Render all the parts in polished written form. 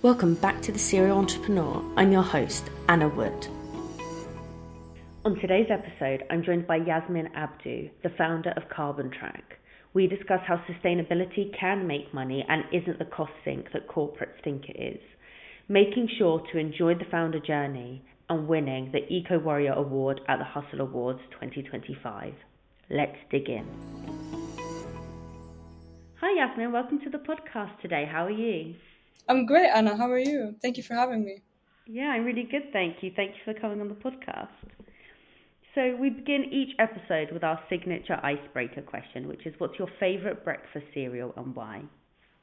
Welcome back to The Serial Entrepreneur. I'm your host, Anna Wood. On today's episode, I'm joined by Yasmine Abdu, the founder of CarbonTrac. We discuss how sustainability can make money and isn't the cost sink that corporates think it is, making sure to enjoy the founder journey and winning the Eco Warrior Award at the Hustle Awards 2025. Let's dig in. Hi Yasmine, welcome to the podcast today. How are you? I'm great, Anna. How are you? Thank you for having me. Yeah, I'm really good, thank you. Thank you for coming on the podcast. So we begin each episode with our signature icebreaker question, which is, what's your favourite breakfast cereal and why?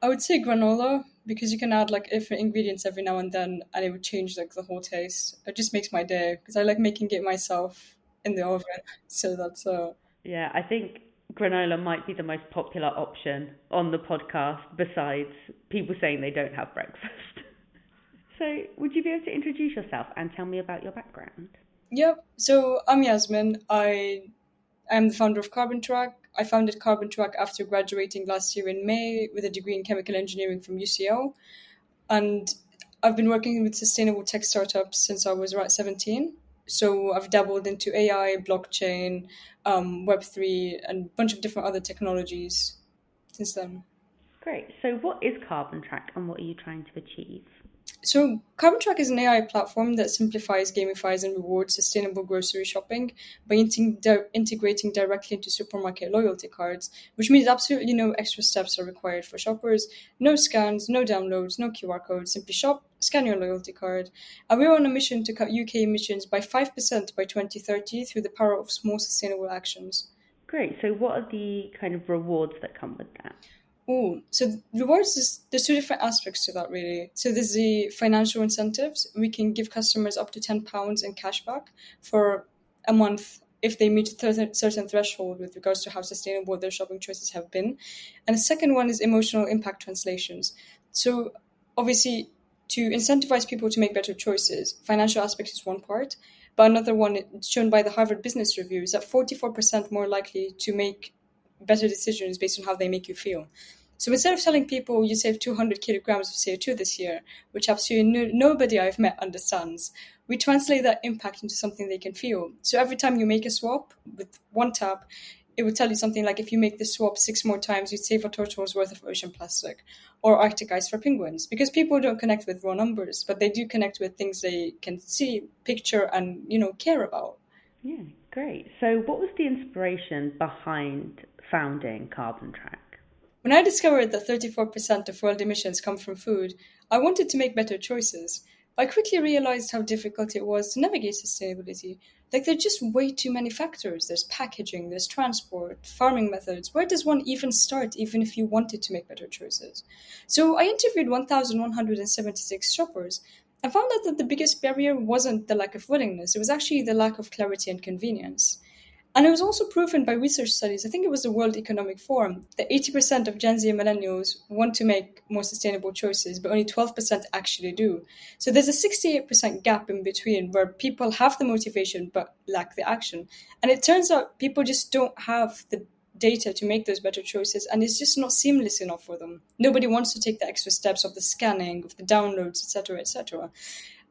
I would say granola because you can add different ingredients every now and then and it would change the whole taste. It just makes my day because I like making it myself in the oven. So that's Yeah, I think granola might be the most popular option on the podcast besides people saying they don't have breakfast. So would you be able to introduce yourself and tell me about your background? Yep. So I'm Yasmin. I am the founder of CarbonTrac. I founded CarbonTrac after graduating last year in May with a degree in chemical engineering from UCL. And I've been working with sustainable tech startups since I was around 17. So I've dabbled into AI, blockchain, Web3, and a bunch of different other technologies since then. Great. So what is CarbonTrac and what are you trying to achieve? So CarbonTrac is an AI platform that simplifies, gamifies, and rewards sustainable grocery shopping by integrating directly into supermarket loyalty cards, which means absolutely no extra steps are required for shoppers. No scans, no downloads, no QR codes. Simply shop, scan your loyalty card. And we're on a mission to cut UK emissions by 5% by 2030 through the power of small sustainable actions. Great. So what are the kind of rewards that come with that? Oh, so rewards there's two different aspects to that really. So there's the financial incentives. We can give customers up to £10 in cashback for a month if they meet a certain threshold with regards to how sustainable their shopping choices have been. And the second one is emotional impact translations. So obviously to incentivize people to make better choices, financial aspect is one part, but another one shown by the Harvard Business Review is that 44% more likely to make better decisions based on how they make you feel. So instead of telling people you saved 200 kilograms of CO2 this year, which absolutely nobody I've met understands, we translate that impact into something they can feel. So every time you make a swap with one tap, it would tell you something like, if you make this swap 6 more times, you'd save a turtle's worth of ocean plastic or Arctic ice for penguins. Because people don't connect with raw numbers, but they do connect with things they can see, picture, and care about. Yeah, great. So what was the inspiration behind founding CarbonTrac? When I discovered that 34% of world emissions come from food, I wanted to make better choices. I quickly realized how difficult it was to navigate sustainability. There are just way too many factors. There's packaging, there's transport, farming methods. Where does one even start, even if you wanted to make better choices? So I interviewed 1,176 shoppers and found out that the biggest barrier wasn't the lack of willingness, it was actually the lack of clarity and convenience. And it was also proven by research studies, I think it was the World Economic Forum, that 80% of Gen Z and millennials want to make more sustainable choices, but only 12% actually do. So there's a 68% gap in between where people have the motivation but lack the action. And it turns out people just don't have the data to make those better choices, and it's just not seamless enough for them. Nobody wants to take the extra steps of the scanning, of the downloads, etc., etc.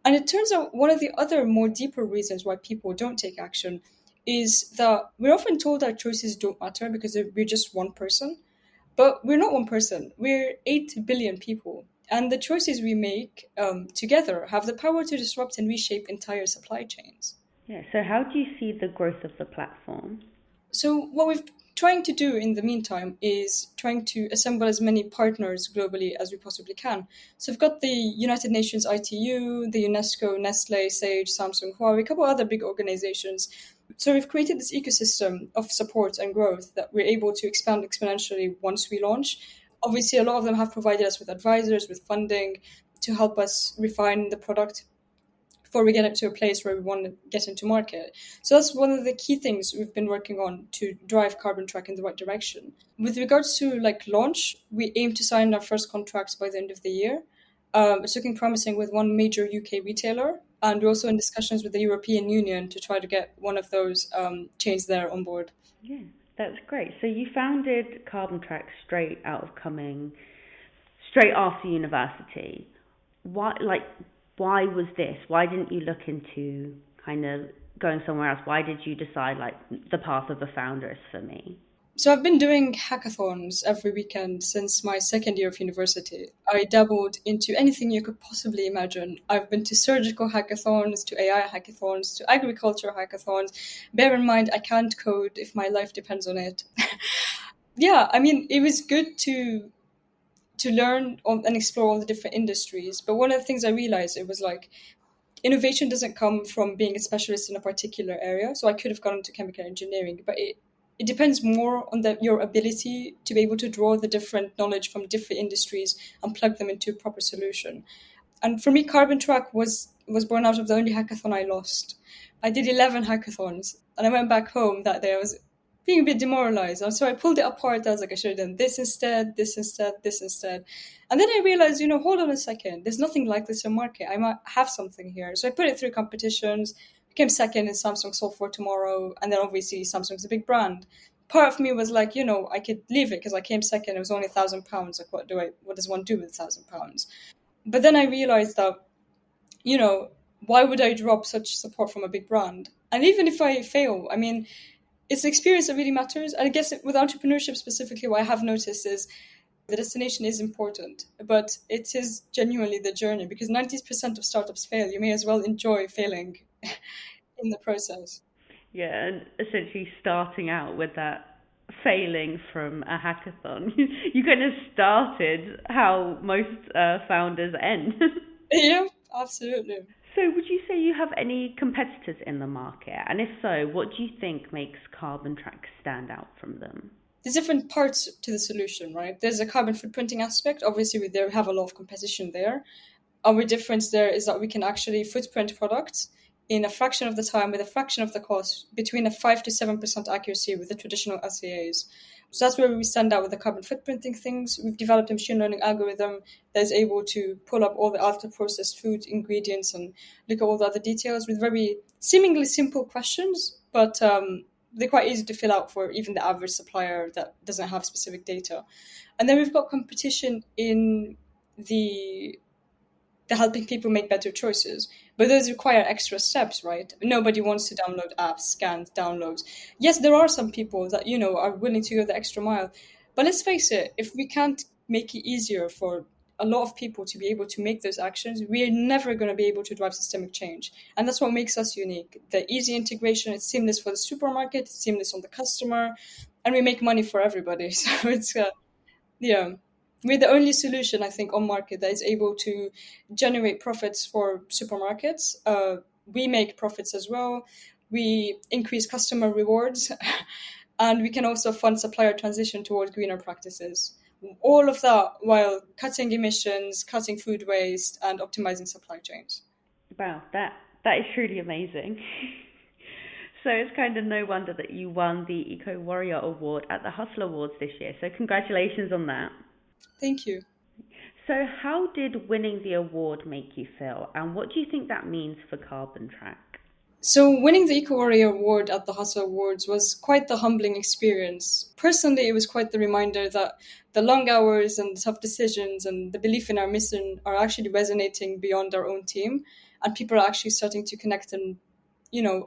And it turns out one of the other more deeper reasons why people don't take action is that we're often told our choices don't matter because we're just one person. But we're not one person. We're 8 billion people. And the choices we make together have the power to disrupt and reshape entire supply chains. Yeah, so how do you see the growth of the platform? So what we're trying to do in the meantime is trying to assemble as many partners globally as we possibly can. So we've got the United Nations ITU, the UNESCO, Nestle, Sage, Samsung, Huawei, a couple other big organizations. So we've created this ecosystem of support and growth that we're able to expand exponentially once we launch. Obviously, a lot of them have provided us with advisors, with funding to help us refine the product before we get it to a place where we want to get into market. So that's one of the key things we've been working on to drive CarbonTrac in the right direction. With regards to launch, we aim to sign our first contracts by the end of the year. It's looking promising with one major UK retailer, and we're also in discussions with the European Union to try to get one of those chains there on board. Yeah, that's great. So you founded CarbonTrac straight after university. why was this? Why didn't you look into kind of going somewhere else? Why did you decide like the path of a founder is for me? So I've been doing hackathons every weekend since my second year of university. I dabbled into anything you could possibly imagine. I've been to surgical hackathons, to AI hackathons, to agriculture hackathons. Bear in mind, I can't code if my life depends on it. Yeah, I mean, it was good to learn and explore all the different industries. But one of the things I realized, it was like innovation doesn't come from being a specialist in a particular area. So I could have gone into chemical engineering, but it depends more on your ability to be able to draw the different knowledge from different industries and plug them into a proper solution. And for me, CarbonTrac was born out of the only hackathon I lost. I did 11 hackathons, and I went back home that day. I was being a bit demoralized, and so I pulled it apart. I was like, I should have done this instead, this instead, this instead. And then I realized, hold on a second. There's nothing like this in market. I might have something here. So I put it through competitions, became second in Samsung Solve for Tomorrow, and then obviously Samsung's a big brand. Part of me was like, I could leave it because I came second. It was only £1,000. Like, what does one do with £1,000? But then I realized that, you know, why would I drop such support from a big brand? And even if I fail, I mean, it's the experience that really matters. And I guess with entrepreneurship specifically, what I have noticed is the destination is important, but it is genuinely the journey, because 90% of startups fail. You may as well enjoy failing in the process. Yeah, and essentially starting out with that failing from a hackathon, you kind of started how most founders end. Yeah, absolutely. So, would you say you have any competitors in the market? And if so, what do you think makes CarbonTrac stand out from them? There's different parts to the solution, right? There's a carbon footprinting aspect. Obviously, we have a lot of competition there. Our difference there is that we can actually footprint products in a fraction of the time with a fraction of the cost, between a 5 to 7% accuracy with the traditional LCAs. So that's where we stand out with the carbon footprinting things. We've developed a machine learning algorithm that is able to pull up all the ultra processed food ingredients and look at all the other details with very seemingly simple questions, but they're quite easy to fill out for even the average supplier that doesn't have specific data. And then we've got competition in the helping people make better choices. But those require extra steps, right? Nobody wants to download apps, scan downloads. Yes, there are some people that, are willing to go the extra mile. But let's face it, if we can't make it easier for a lot of people to be able to make those actions, we're never going to be able to drive systemic change. And that's what makes us unique. The easy integration, it's seamless for the supermarket, it's seamless on the customer, and we make money for everybody. So yeah, we're the only solution, I think, on market that is able to generate profits for supermarkets. We make profits as well. We increase customer rewards, and we can also fund supplier transition towards greener practices. All of that while cutting emissions, cutting food waste, and optimizing supply chains. Wow, that is truly amazing. So it's kind of no wonder that you won the Eco Warrior Award at the Hustle Awards this year. So congratulations on that. Thank you. So how did winning the award make you feel, and what do you think that means for CarbonTrac? So winning the Eco Warrior Award at the Hustle Awards was quite the humbling experience. Personally, it was quite the reminder that the long hours and the tough decisions and the belief in our mission are actually resonating beyond our own team, and people are actually starting to connect and,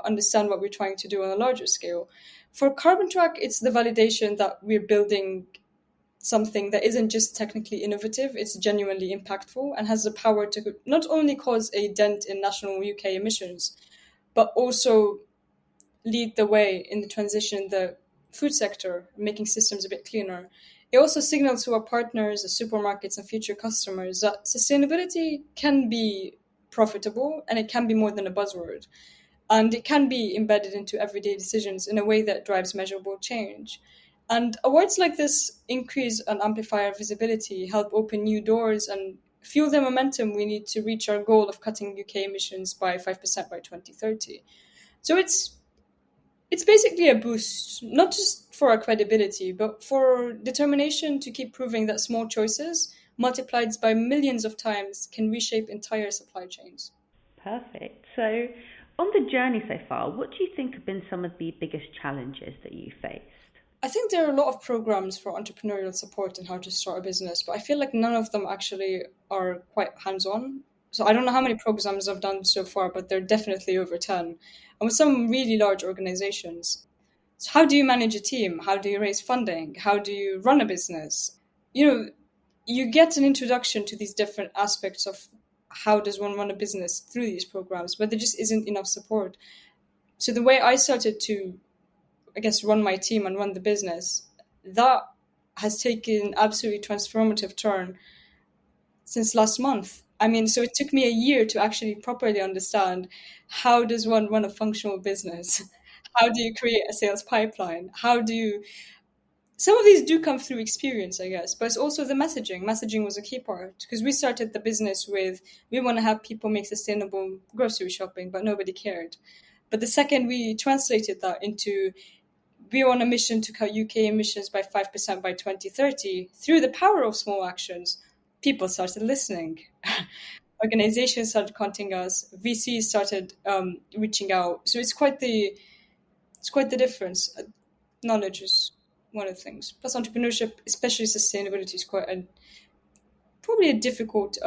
understand what we're trying to do on a larger scale. For CarbonTrac, it's the validation that we're building something that isn't just technically innovative, it's genuinely impactful and has the power to not only cause a dent in national UK emissions, but also lead the way in the transition in the food sector, making systems a bit cleaner. It also signals to our partners, the supermarkets, and future customers that sustainability can be profitable and it can be more than a buzzword. And it can be embedded into everyday decisions in a way that drives measurable change. And awards like this increase and amplify our visibility, help open new doors, and fuel the momentum we need to reach our goal of cutting UK emissions by 5% by 2030. So it's basically a boost, not just for our credibility, but for determination to keep proving that small choices, multiplied by millions of times, can reshape entire supply chains. Perfect. So on the journey so far, what do you think have been some of the biggest challenges that you faced? I think there are a lot of programs for entrepreneurial support and how to start a business, but I feel like none of them actually are quite hands-on. So I don't know how many programs I've done so far, but they're definitely over 10. And with some really large organizations. So how do you manage a team? How do you raise funding? How do you run a business? You know, you get an introduction to these different aspects of how does one run a business through these programs, but there just isn't enough support. So the way I started to, I guess, run my team and run the business, that has taken an absolutely transformative turn since last month. I mean, so it took me a year to actually properly understand how does one run a functional business? How do you create a sales pipeline? How do you some of these do come through experience, I guess, but it's also the messaging. Messaging was a key part because we started the business with we want to have people make sustainable grocery shopping, but nobody cared. But the second we translated that into we're on a mission to cut UK emissions by 5% by 2030 through the power of small actions, people started listening. Organizations started contacting us. VCs started reaching out. So it's quite the difference. Knowledge is one of the things. Plus, entrepreneurship, especially sustainability, is quite probably a difficult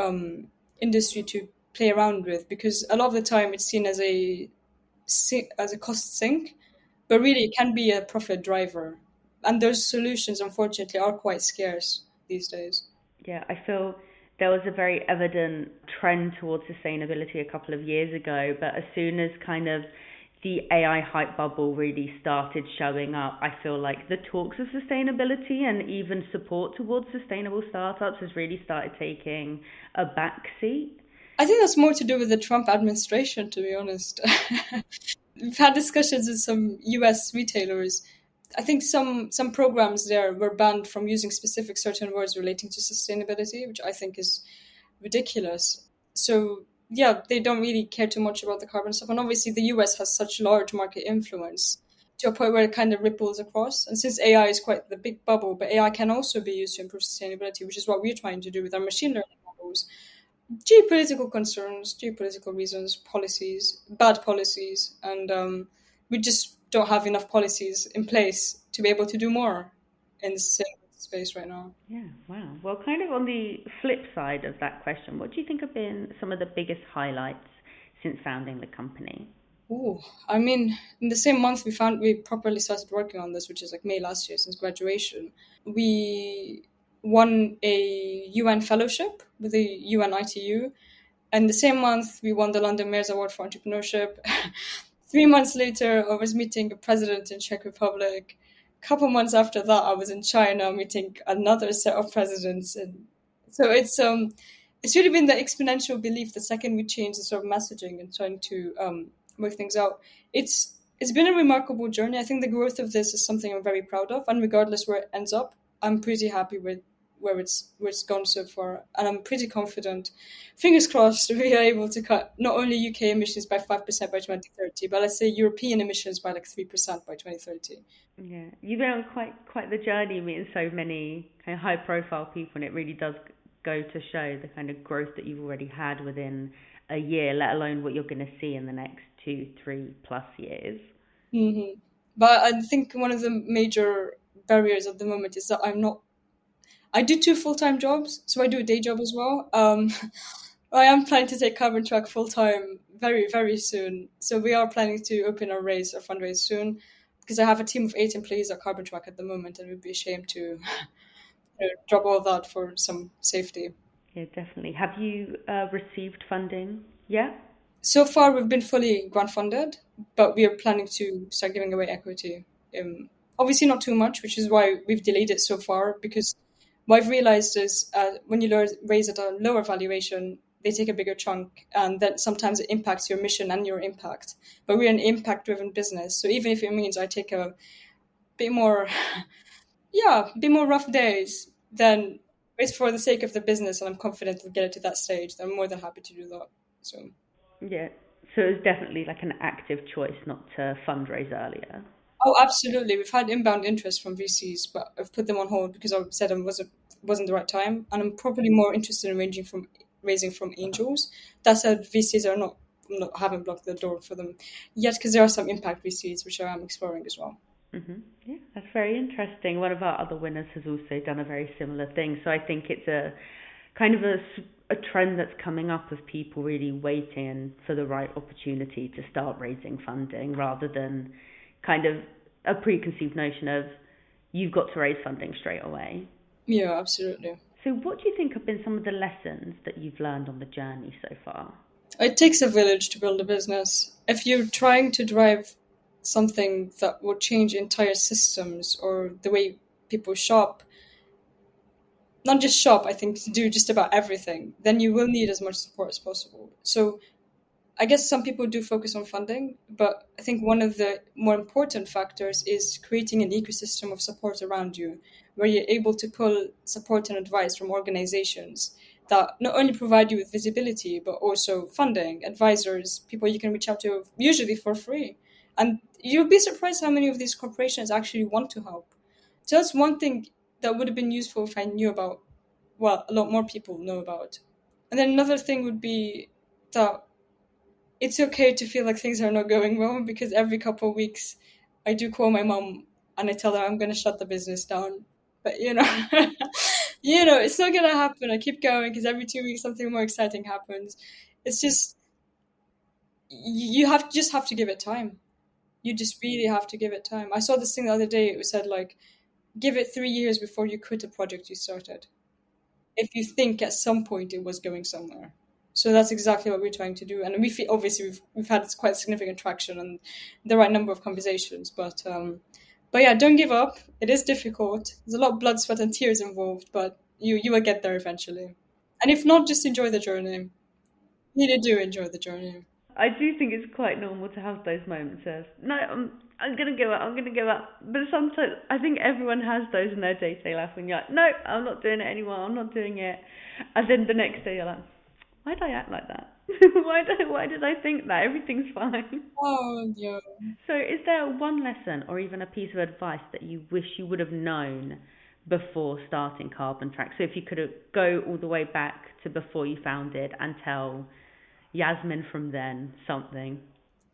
industry to play around with because a lot of the time it's seen as a cost sink, but really it can be a profit driver. And those solutions, unfortunately, are quite scarce these days. Yeah, I feel there was a very evident trend towards sustainability a couple of years ago, but as soon as kind of the AI hype bubble really started showing up, I feel like the talks of sustainability and even support towards sustainable startups has really started taking a back seat. I think that's more to do with the Trump administration, to be honest. We've had discussions with some US retailers. I think some programs there were banned from using specific certain words relating to sustainability, which I think is ridiculous. So yeah, they don't really care too much about the carbon stuff. And obviously the US has such large market influence to a point where it kind of ripples across. And since AI is quite the big bubble, but AI can also be used to improve sustainability, which is what we're trying to do with our machine learning models. Geopolitical concerns, geopolitical reasons, policies, bad policies, and we just don't have enough policies in place to be able to do more in the space right now. Yeah, wow. Well, kind of on the flip side of that question, what do you think have been some of the biggest highlights since founding the company? Oh, I mean, in the same month we properly started working on this, which is like May last year since graduation. We won a UN fellowship with the UN ITU. And the same month, we won the London Mayor's Award for Entrepreneurship. 3 months later, I was meeting a president in Czech Republic. A couple months after that, I was in China meeting another set of presidents. And so it's really been the exponential belief the second we change the sort of messaging and trying to work things out. It's been a remarkable journey. I think the growth of this is something I'm very proud of, and regardless where it ends up, I'm pretty happy with where it's gone so far, and I'm pretty confident. Fingers crossed, we are able to cut not only UK emissions by 5% by 2030, but let's say European emissions by like 3% by 2030. Yeah, you've been on quite the journey, meeting so many kind of high profile people, and it really does go to show the kind of growth that you've already had within a year, let alone what you're going to see in the next 2, 3 plus years. hmm But I think one of the major barriers at the moment is that I do two full-time jobs, so I do a day job as well. I am planning to take CarbonTrac full-time very, very soon. So we are planning to open a fundraise soon, because I have a team of 8 employees at CarbonTrac at the moment, and it would be a shame to drop all that for some safety. Yeah, definitely. Have you received funding yet? So far, we've been fully grant funded, but we are planning to start giving away equity. Obviously, not too much, which is why we've delayed it so far. Because what I've realized is when you raise at a lower valuation, they take a bigger chunk, and then sometimes it impacts your mission and your impact. But we're an impact-driven business, so even if it means I take a bit more, yeah, a bit more rough days, then it's for the sake of the business, and I'm confident we'll get it to that stage. Then I'm more than happy to do that. So. Yeah. So it's definitely like an active choice not to fundraise earlier. Oh, absolutely. We've had inbound interest from VCs, but I've put them on hold because I said it wasn't the right time, and I'm probably more interested in raising from angels. That said, VCs are not haven't blocked the door for them yet because there are some impact VCs which I am exploring as well. Yeah, that's very interesting. One of our other winners has also done a very similar thing. So I think it's a kind of a trend that's coming up of people really waiting for the right opportunity to start raising funding rather than kind of a preconceived notion of you've got to raise funding straight away. Yeah, absolutely. So what do you think have been some of the lessons that you've learned on the journey so far? It takes a village to build a business. If you're trying to drive something that will change entire systems or the way people shop, not just shop, I think to do just about everything, then you will need as much support as possible. So I guess some people do focus on funding, but I think one of the more important factors is creating an ecosystem of support around you, where you're able to pull support and advice from organizations that not only provide you with visibility, but also funding, advisors, people you can reach out to, usually for free. And you'll be surprised how many of these corporations actually want to help. So that's one thing that would have been useful if I knew about, well, a lot more people know about. And then another thing would be that it's okay to feel like things are not going well because every couple of weeks I do call my mom and I tell her I'm going to shut the business down. But it's not going to happen. I keep going because every 2 weeks something more exciting happens. It's just you have just have to give it time. You just really have to give it time. I saw this thing the other day. It said like give it 3 years before you quit a project you started. If you think at some point it was going somewhere. So that's exactly what we're trying to do, and we feel obviously we've had quite significant traction and the right number of conversations, but yeah, don't give up. It is difficult. There's a lot of blood, sweat, and tears involved, but you will get there eventually. And if not, just enjoy the journey. You really do enjoy the journey. I do think it's quite normal to have those moments of, no, I'm going to give up, I'm going to give up. But sometimes I think everyone has those in their day-to-day life when you're like, no, I'm not doing it anymore, I'm not doing it. And then the next day you're like, why did I act like that? Why did I think that? Everything's fine. Oh yeah. So is there one lesson or even a piece of advice that you wish you would have known before starting CarbonTrac? So if you could go all the way back to before you founded and tell Yasmine from then something.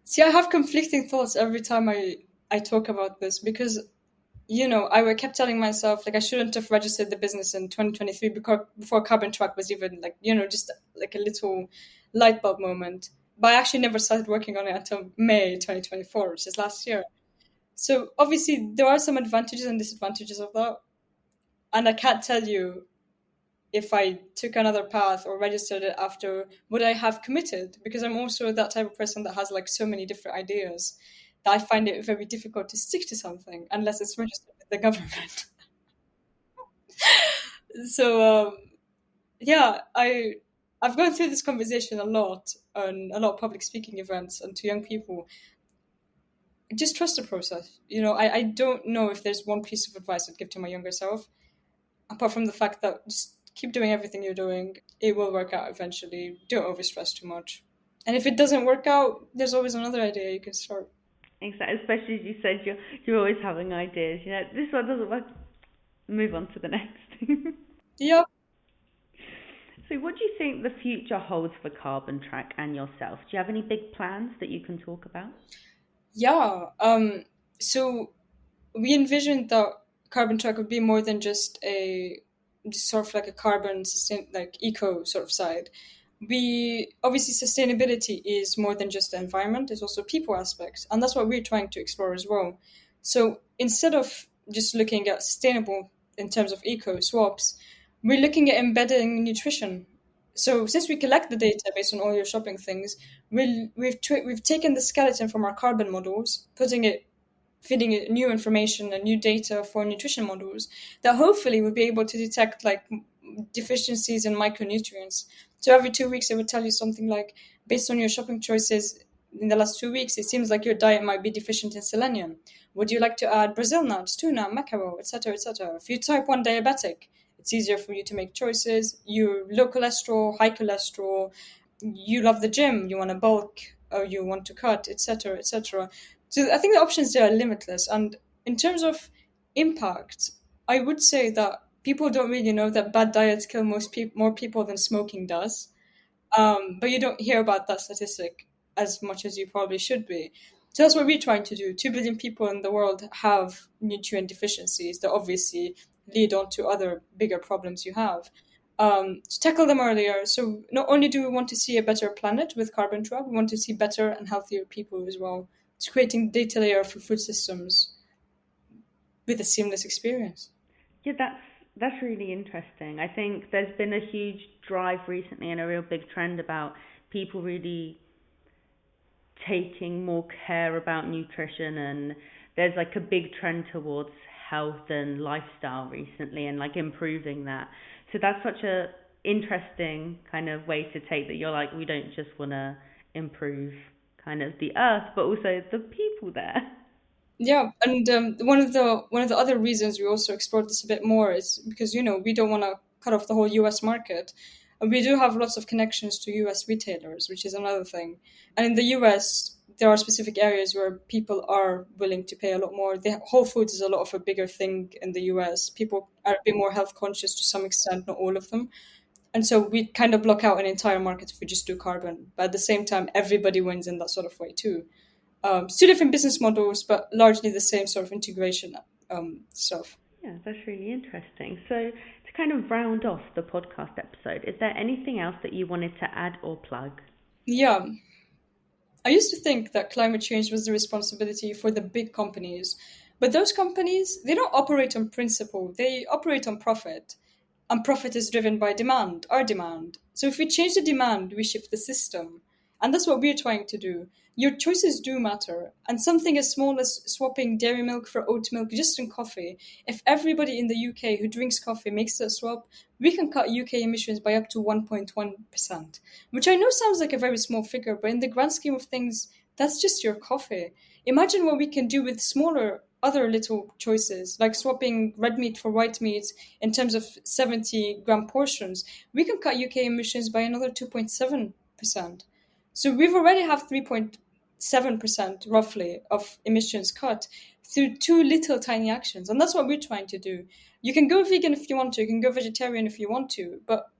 See, I have conflicting thoughts every time I talk about this because I kept telling myself like I shouldn't have registered the business in 2023 before CarbonTrac was even like just like a little light bulb moment. But I actually never started working on it until May 2024, which is last year. So obviously there are some advantages and disadvantages of that, and I can't tell you if I took another path or registered it after, would I have committed? Because I'm also that type of person that has like so many different ideas that I find it very difficult to stick to something unless it's registered with the government. So yeah, I've gone through this conversation a lot on a lot of public speaking events and to young people. Just trust the process. I don't know if there's one piece of advice I'd give to my younger self, apart from the fact that just keep doing everything you're doing. It will work out eventually. Don't overstress too much. And if it doesn't work out, there's always another idea you can start. Exactly. Especially as you said, you're always having ideas. This one doesn't work. Move on to the next. Yeah. So, what do you think the future holds for CarbonTrac and yourself? Do you have any big plans that you can talk about? Yeah. So we envisioned that CarbonTrac would be more than just a sort of like a carbon sustain like eco sort of side. We obviously sustainability is more than just the environment, it's also people aspects, and that's what we're trying to explore as well. So instead of just looking at sustainable in terms of eco swaps, we're looking at embedding nutrition. So since we collect the data based on all your shopping things, we've taken the skeleton from our carbon models, feeding it new information and new data for nutrition models that hopefully will be able to detect like deficiencies in micronutrients. So every 2 weeks, it would tell you something like, based on your shopping choices in the last 2 weeks, it seems like your diet might be deficient in selenium. Would you like to add Brazil nuts, tuna, mackerel, etc., etc.? If you're type 1 diabetic, it's easier for you to make choices. You're low cholesterol, high cholesterol, you love the gym, you want to bulk, or you want to cut, etc., etc. So I think the options there are limitless. And in terms of impact, I would say that people don't really know that bad diets kill more people than smoking does. But you don't hear about that statistic as much as you probably should be. So that's what we're trying to do. 2 billion people in the world have nutrient deficiencies that obviously lead on to other bigger problems you have. to tackle them earlier. So not only do we want to see a better planet with CarbonTrac, we want to see better and healthier people as well. It's creating data layer for food systems with a seamless experience. Yeah, that's really interesting. I think there's been a huge drive recently and a real big trend about people really taking more care about nutrition, and there's like a big trend towards health and lifestyle recently and like improving that. So that's such a interesting kind of way to take that. You're like, we don't just want to improve kind of the earth but also the people there. Yeah, and one of the other reasons we also explored this a bit more is because we don't want to cut off the whole U.S. market, and we do have lots of connections to U.S. retailers, which is another thing. And in the U.S., there are specific areas where people are willing to pay a lot more. The Whole Foods is a lot of a bigger thing in the U.S. People are a bit more health conscious to some extent, not all of them. And so we kind of block out an entire market if we just do carbon. But at the same time, everybody wins in that sort of way too. It's two different business models, but largely the same sort of integration stuff. Yeah, that's really interesting. So to kind of round off the podcast episode, is there anything else that you wanted to add or plug? Yeah, I used to think that climate change was the responsibility for the big companies, but those companies, they don't operate on principle, they operate on profit. And profit is driven by demand, our demand. So if we change the demand, we shift the system. And that's what we're trying to do. Your choices do matter. And something as small as swapping dairy milk for oat milk just in coffee, if everybody in the UK who drinks coffee makes that swap, we can cut UK emissions by up to 1.1%, which I know sounds like a very small figure, but in the grand scheme of things, that's just your coffee. Imagine what we can do with smaller other little choices, like swapping red meat for white meat in terms of 70-gram portions. We can cut UK emissions by another 2.7%. So we've already have 3.7% roughly of emissions cut through two little tiny actions. And that's what we're trying to do. You can go vegan if you want to, you can go vegetarian if you want to, but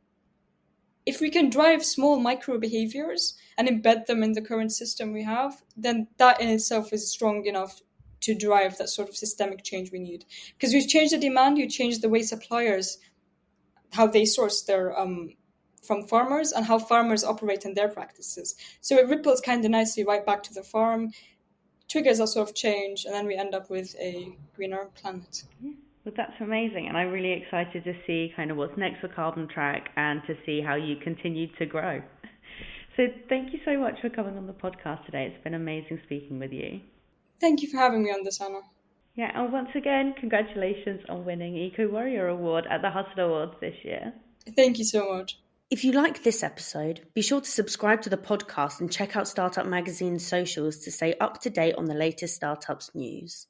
if we can drive small micro behaviors and embed them in the current system we have, then that in itself is strong enough to drive that sort of systemic change we need. Because you change the demand, you change the way suppliers, how they source their from farmers and how farmers operate in their practices. So it ripples kind of nicely right back to the farm, triggers a sort of change, and then we end up with a greener planet. Yeah. Well, that's amazing, and I'm really excited to see kind of what's next for CarbonTrac and to see how you continue to grow. So thank you so much for coming on the podcast today. It's been amazing speaking with you. Thank you for having me on this, Anna. Yeah, and once again, congratulations on winning Eco Warrior Award at the Hustle Awards this year. Thank you so much. If you liked this episode, be sure to subscribe to the podcast and check out Startup Magazine's socials to stay up to date on the latest startups news.